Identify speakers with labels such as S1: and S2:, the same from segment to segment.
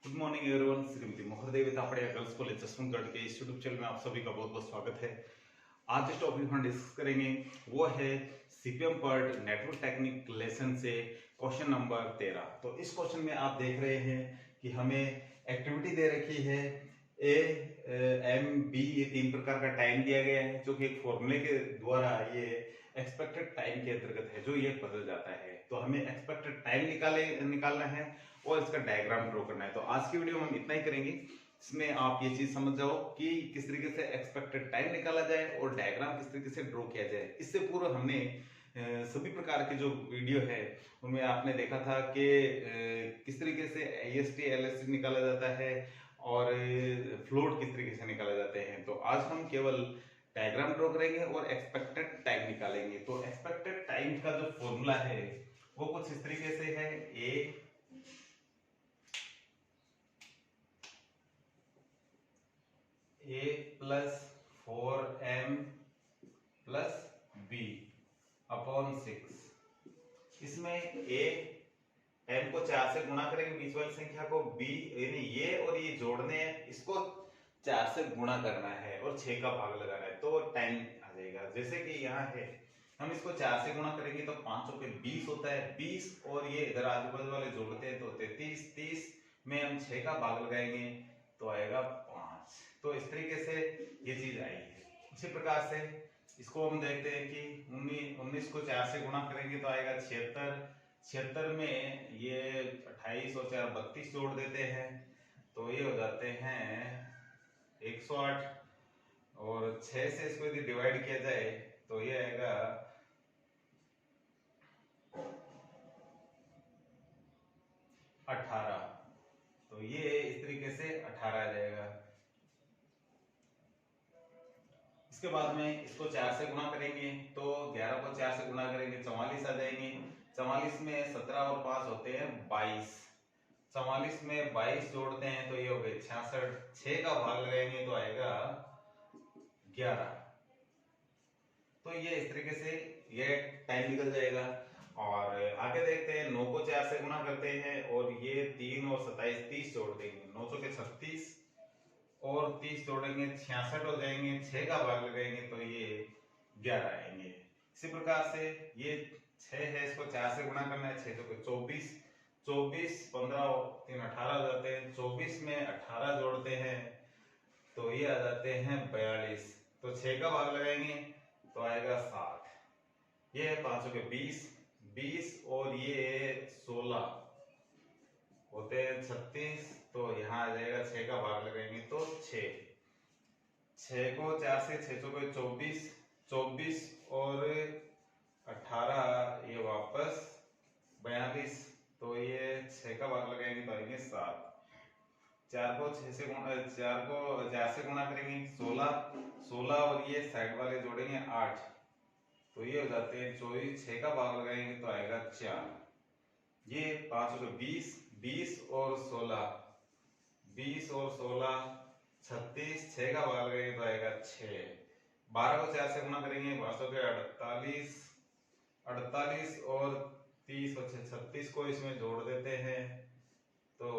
S1: Good morning everyone. Shrimati Mohardevi Tapadia girls college Jaswantgarh के इस YouTube channel में आप सभी का बहुत बहुत स्वागत है। आज जिस टॉपिक हम डिस्कस करेंगे वो है CPM PERT network technique lesson से क्वेश्चन नंबर 13। तो इस क्वेश्चन में आप देख रहे हैं कि हमें एक्टिविटी दे रखी है ए एम बी, ये तीन प्रकार का टाइम दिया गया है जो कि एक फॉर्मूले के द्वारा ये एक्सपेक्टेड टाइम के अंतर्गत है जो ये बदल जाता है। तो हमें एक्सपेक्टेड टाइम निकालना है और इसका डायग्राम ड्रॉ करना है। तो आज की वीडियो में हम इतना ही करेंगे, इसमें आप ये चीज समझ जाओ कि किस तरीके से एक्सपेक्टेड टाइम निकाला जाए और डायग्राम किस तरीके से ड्रॉ किया जाए। इससे पूर्व हमने सभी प्रकार के जो वीडियो है उनमें आपने देखा था कि किस तरीके से AST LST निकाला जाता है और फ्लोट किस तरीके से निकाले जाते हैं। तो आज हम केवल डायग्राम ड्रॉ करेंगे और एक्सपेक्टेड टाइम निकालेंगे। तो एक्सपेक्टेड टाइम का जो फॉर्मूला है वो कुछ इस तरीके से है, A plus 4m plus B upon 6। इसमें ए m को 4 से गुणा करेंगे बीच वाली संख्या को, b यानी ये और ये जोड़ने हैं, इसको 4 से गुणा करना है और 6 का भाग लगाना है तो टाइम आ जाएगा। जैसे कि यहाँ है हम इसको 4 से गुणा करेंगे तो 5 के 20 होता है, 20 और ये इधर आजू बाजू वाले जोड़ते हैं तो 33, 30 में हम 6 का भाग लगाएंगे तो आएगा 5। तो इस तरीके से ये चीज आई है। इसी प्रकार से इसको हम देखते हैं कि 19 को 4 से गुणा करेंगे तो आएगा 76, 76 में ये 28 और 4 32 जोड़ देते हैं तो ये हो जाते हैं 108 और 6 से इसको यदि डिवाइड किया जाए तो ये आएगा 18। तो ये इस तरीके से 18 आ जाएगा। इसके बाद में इसको 4 से गुणा करेंगे तो 11 को 4 से गुणा करेंगे 44 आ जाएंगे। 44 में 17 और 5 होते हैं 22, 44 में 22 जोड़ते हैं तो ये हो गए 66, 6 का भाग लगाएंगे तो आएगा 11। तो ये इस तरीके से ये टाइम निकल जाएगा। और आगे देखते हैं 9 को 4 से गुणा करते हैं और ये 3 और 27 30 जोड़ देंगे, 9 के 36 और 30 जोड़ेंगे 66 हो जाएंगे, 6 का भाग लगाएंगे तो ये 11 आएंगे। इसी प्रकार से ये 6 है, इसको 4 से गुणा करना है, 6 तो 24, 24 15 और 3 18 हो जाते हैं, 24 में 18 जोड़ते हैं तो ये आ जाते हैं 42। तो 6 का भाग लगाएंगे तो आएगा 7। ये है 5 के 20, 20 और ये 16 होते हैं 36 तो यहाँ आ जाएगा 6 का भाग लगाएंगे तो 6, 6 को 4 से 6 को 24, 24 और 18 ये वापस 42 तो ये 6 का भाग लगाएंगे तो आएंगे 7। 4 को 6 से गुणा 4 को 4 से गुणा करेंगे 16, 16 और ये साइड वाले जोड़ेंगे 8 तो ये हो जाते हैं 24, 6 का भाग लगाएंगे तो आएगा 4। ये 5 को 20, 20 और 16, 20 और 16 36, 6 का भाग लगाएंगे तो आएगा 6। 12 को 4 से गुणा करेंगे 12 के 48, 48 और 30 और 36 को इसमें जोड़ देते हैं तो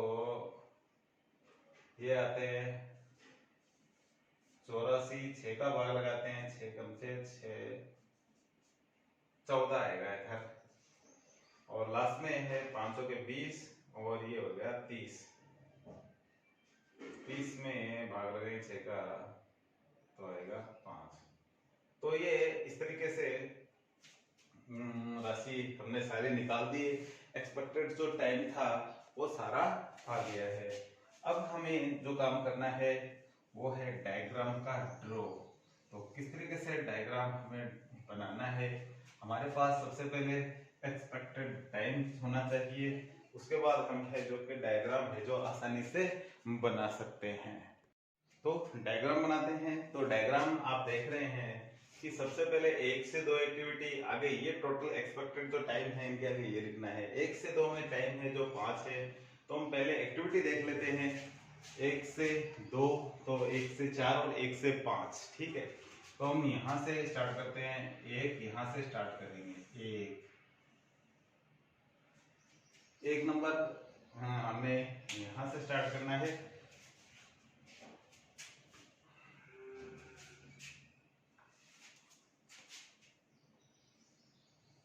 S1: ये आते हैं 84, 6 का भाग लगाते हैं 6 कम से 6 14 आएगा इधर। और लास्ट में है 500 के 20 और ये हो गया 30, 30 में भाग लगाएंगे 6 का तो आएगा 5। तो ये इस तरीके से राशि हमने सारे निकाल दिए। एक्सपेक्टेड जो टाइम था वो सारा आ गया है। अब हमें जो काम करना है वो है डायग्राम का ड्रॉ। तो किस तरीके से डायग्राम हमें बनाना है, हमारे पास सबसे पहले एक्सपेक्टेड टाइम होना चाहिए, उसके बाद हम है जो कि डायग्राम है जो आसानी से बना सकते हैं। तो डायग्राम बनाते हैं। तो डायग्राम आप देख रहे हैं कि सबसे पहले 1 से 2 एक्टिविटी आगे, ये टोटल एक्सपेक्टेड जो टाइम है इनके आगे ये लिखना है। 1 से 2 में टाइम है जो 5 है तो हम पहले एक्टिविटी देख लेते हैं। 1 से 2 तो 1 से 4 और 1 से 5, ठीक है। तो हम यहाँ से स्टार्ट करते हैं, एक यहाँ से स्टार्ट करेंगे, एक नंबर हमने यहाँ से स्टार्ट स्टार्ट करना है।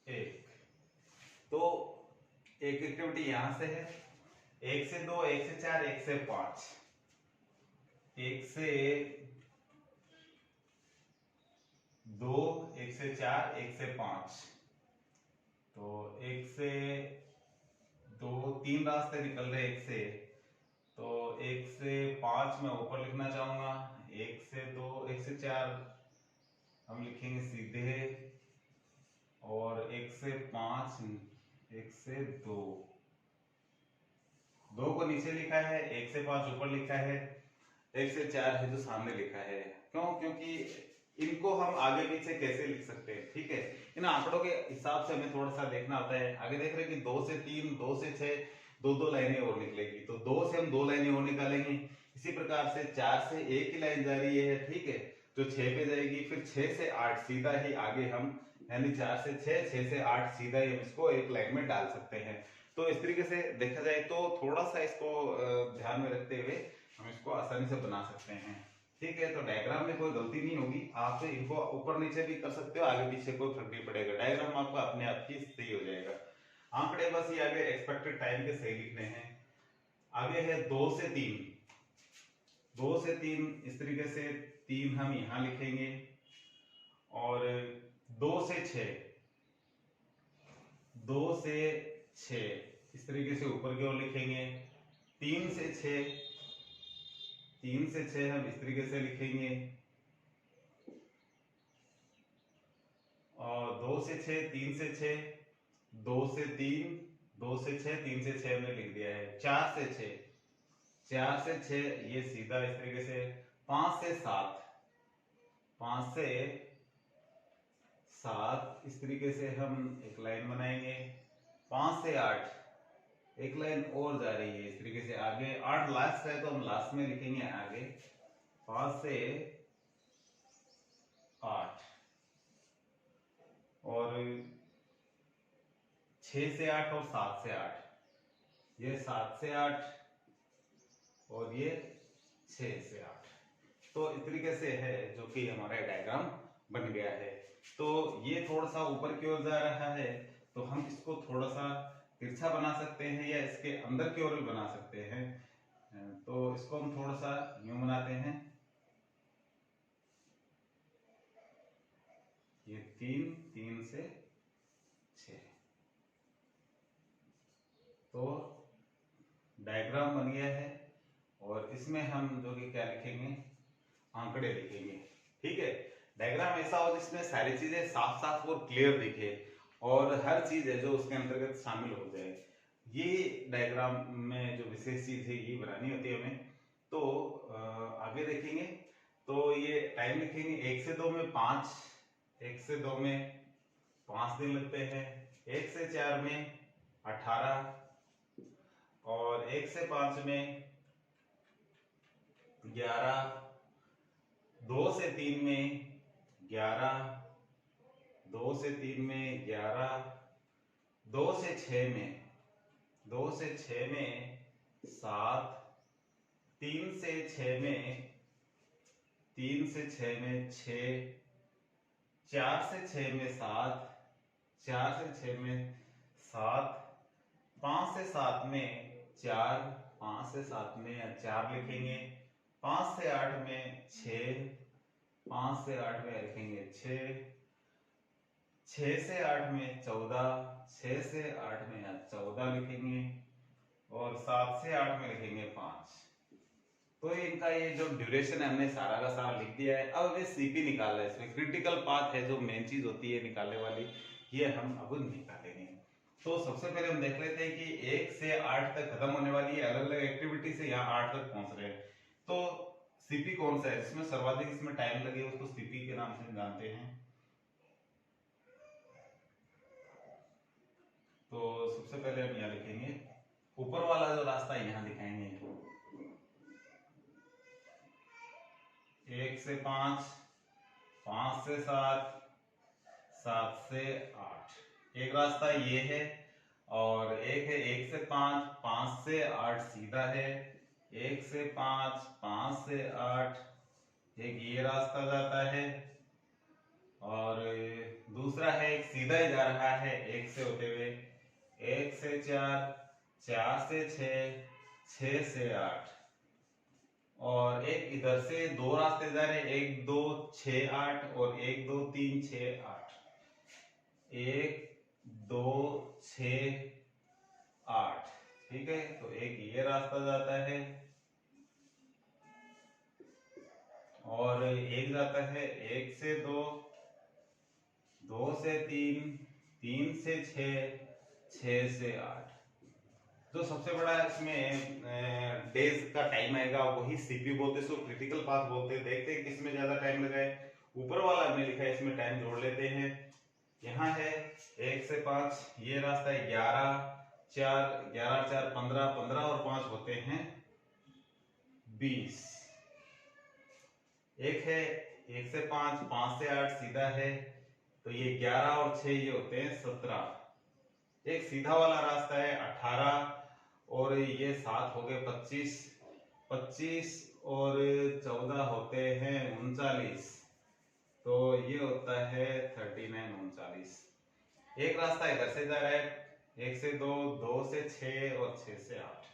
S1: एक, तो एक एक्टिविटी यहां से है, 1 से 2, 1 से 4, 1 से 5, 1 से 2, 1 से 4, 1 से 5, तो 1 से 2 3 रास्ते निकल रहे 1 से, तो 1 से 5 मैं ऊपर लिखना चाहूंगा, 1 से 2, 1 से 4 हम लिखेंगे सीधे, और 1 से 5, 1 से 2 को नीचे लिखा है, 1 से 5 ऊपर लिखा है, 1 से 4 है जो सामने लिखा है। क्यों? क्योंकि इनको हम आगे पीछे कैसे लिख सकते हैं, ठीक है, इन आंकड़ों के हिसाब से हमें थोड़ा सा देखना होता है। आगे देख रहे हैं कि 2 से 3, 2 से 6, 2 लाइनें और निकलेगी, तो 2 से हम 2 लाइनें और निकालेंगे। इसी प्रकार से 4 से 1 ही लाइन जा रही है, ठीक है, जो 6 पे जाएगी, फिर 6 से 8 सीधा ही आगे हम, यानी 4 से 6, 6 से 8 सीधा ही हम इसको एक लाइन में डाल सकते हैं। तो इस तरीके से देखा जाए तो थोड़ा सा इसको ध्यान में रखते हुए हम इसको आसानी से बना सकते हैं, ठीक है। तो डायग्राम में कोई गलती नहीं होगी, आप इनको ऊपर नीचे भी कर सकते हो, आगे पीछे कोई फर्क नहीं पड़ेगा, डायग्राम आपका अपने आप ही सही हो जाएगा। आंकड़े बस ये आगे एक्सपेक्टेड टाइम के सही लिखने हैं। आगे है 2 से 3, 2 से 3 इस तरीके से 3 हम यहां लिखेंगे, और 2 से 6, 2 से 6 इस तरीके से ऊपर की ओर लिखेंगे। 3 से 6, 3 से 6 हम इस तरीके से लिखेंगे, और 2 से 6, 3 से 6, 2 से 3, 2 से 6, 3 से 6 में लिख दिया है। 4 से 6, 4 से 6 ये सीधा इस तरीके से। 5 से 7, 5 से 7 इस तरीके से हम एक लाइन बनाएंगे। 5 से 8 एक लाइन और जा रही है इस तरीके से आगे, 8 लास्ट है तो हम लास्ट में लिखेंगे आगे। 5 से 8, और 6 से 8 और 7 से 8, ये 7 से 8 और ये 6 से 8, तो इस तरीके से है जो कि हमारा डायग्राम बन गया है। तो ये थोड़ा सा ऊपर की ओर जा रहा है, तो हम इसको थोड़ा सा तिरछा बना सकते हैं, या इसके अंदर की ओर भी बना सकते हैं। तो इसको हम थोड़ा सा यूं बनाते हैं, ये 3, 3 से 6, तो डायग्राम बन गया है। और इसमें हम जो कि क्या लिखेंगे, आंकड़े लिखेंगे, ठीक है। डायग्राम ऐसा हो जिसमें सारी चीजें साफ साफ और क्लियर दिखे, और हर चीज है जो उसके अंतर्गत शामिल हो जाए। ये डायग्राम में जो विशेष चीज है ये बनानी होती है हमें। तो आगे देखेंगे तो ये टाइम लिखेंगे। 1 से 2 में 5, 1 से 2 में 5 दिन लगते हैं। 1 से 4 में 18, और 1 से 5 में 11, 2 से 3 में 11, 2 से 3 में 11, 2 से 6 में 7, 3 से 6 में 6, 4 से 6 में 7, 4 से 6 में 7, 5 से 7 में 4, 5 से 7 में 4 लिखेंगे। 5 से 8 में 6, 5 से 8 में लिखेंगे 6, 6 से 8 में 14, 6 से 8 में 14 लिखेंगे, और 7 से 8 में लिखेंगे 5। तो इनका ये जो ड्यूरेशन है हमने सारा का सारा लिख दिया है। अब हमें सीपी निकालना है, इसमें क्रिटिकल पाथ है जो मेन चीज होती है निकालने वाली, ये हम अब निकालेंगे। तो सबसे पहले हम देख लेते हैं कि 1 से 8 तक खत्म होने वाली है, अलग अलग एक्टिविटी से यहाँ 8 तक पहुंच रहे हैं। तो सीपी कौन सा है जिसमें सर्वाधिक इसमें टाइम लगे, उसको सीपी के नाम से जानते हैं। तो सबसे पहले हम यहाँ लिखेंगे, ऊपर वाला जो रास्ता यहाँ दिखाएंगे, 1 से 5, 5 से 7, 7 से 8, एक रास्ता ये है, और एक है 1 से 5, 5 से 8 सीधा है, 1 से 5, 5 से 8, एक ये रास्ता जाता है, और दूसरा है एक सीधा ही जा रहा है 1 से होते हुए, 1 से 4, 4 से 6, 6 से 8, और एक इधर से दो रास्ते जा रहे हैं, 1 2 6 8 और 1 2 3 6 8, 1 2 6 8, ठीक है। तो एक ये रास्ता जाता है और एक जाता है 1 से 2, 2 से 3, 3 से 6, 6 से 8। जो सबसे बड़ा इसमें डेज का टाइम आएगा वही सीपी बोलते हैं, इसको क्रिटिकल पाथ बोलते हैं। देखते हैं किसमें ज्यादा टाइम लगाए। ऊपर वाला हमने लिखा है, इसमें टाइम जोड़ लेते हैं। यहाँ है 1 से 5, ये रास्ता है 11 4, 11 4 15, 15 और 5 होते हैं 20। एक है 1 से 5, 5 से 8 सीधा है, तो ये 11 और 6 ये होते हैं 17। एक सीधा वाला रास्ता है 18 और ये 7 हो गए 25, 25 और 14 होते हैं 39, तो ये होता है 39 39। एक रास्ता इधर से जा रहा है 1 से 2, 2 से 6 और 6 से 8,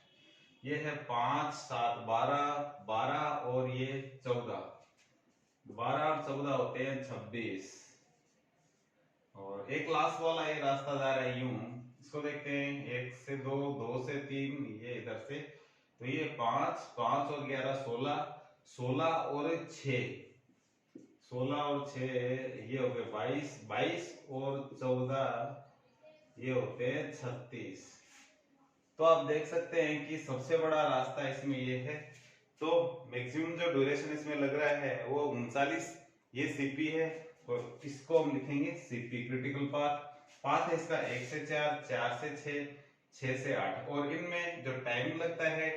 S1: ये है 5 7 12, 12 और ये 14, 12 और 14 होते हैं 26। और एक लास्ट वाला ये रास्ता जा रहा है यूं, इसको देखते हैं 1 से 2, 2 से 3, ये इधर से, तो ये 5 5 और 11 16, 16 और 6, 16 और 6 ये हो गए 22, 22 और 14 ये होते हैं 36। तो आप देख सकते हैं कि सबसे बड़ा रास्ता इसमें ये है। तो मैक्सिमम जो ड्यूरेशन इसमें लग रहा है वो 39, ये सीपी है, और इसको हम लिखेंगे सीपी क्रिटिकल पाथ। पाथ है इसका 1 से 4, 4 से 6, 6 से 8, और इनमें जो टाइम लगता है,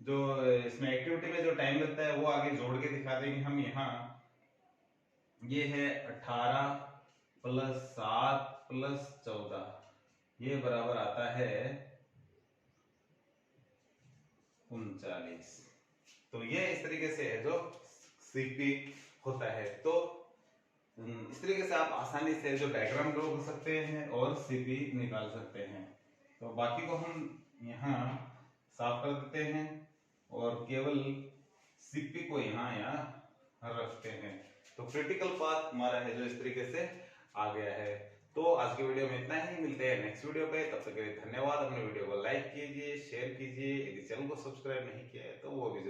S1: जो इसमें एक्टिविटी में जो टाइम लगता है वो आगे जोड़ के दिखा देंगे हम। यहाँ ये है 18 प्लस 7 प्लस 14, ये बराबर आता है 39। तो ये इस तरीके से है जो सीपी होता है। तो इस तरीके से आप आसानी से जो डायग्राम ड्रॉ कर सकते हैं और सीपी निकाल सकते हैं। तो बाकी को हम यहाँ साफ कर देते हैं और केवल सीपी को यहाँ रखते हैं। तो क्रिटिकल पाथ हमारा है जो इस तरीके से आ गया है। तो आज के वीडियो में इतना ही, मिलते हैं नेक्स्ट वीडियो पे। तब तक के लिए धन्यवाद। अपने वीडियो को लाइक कीजिए, शेयर कीजिए, यदि चैनल को सब्सक्राइब नहीं किया है तो वो भी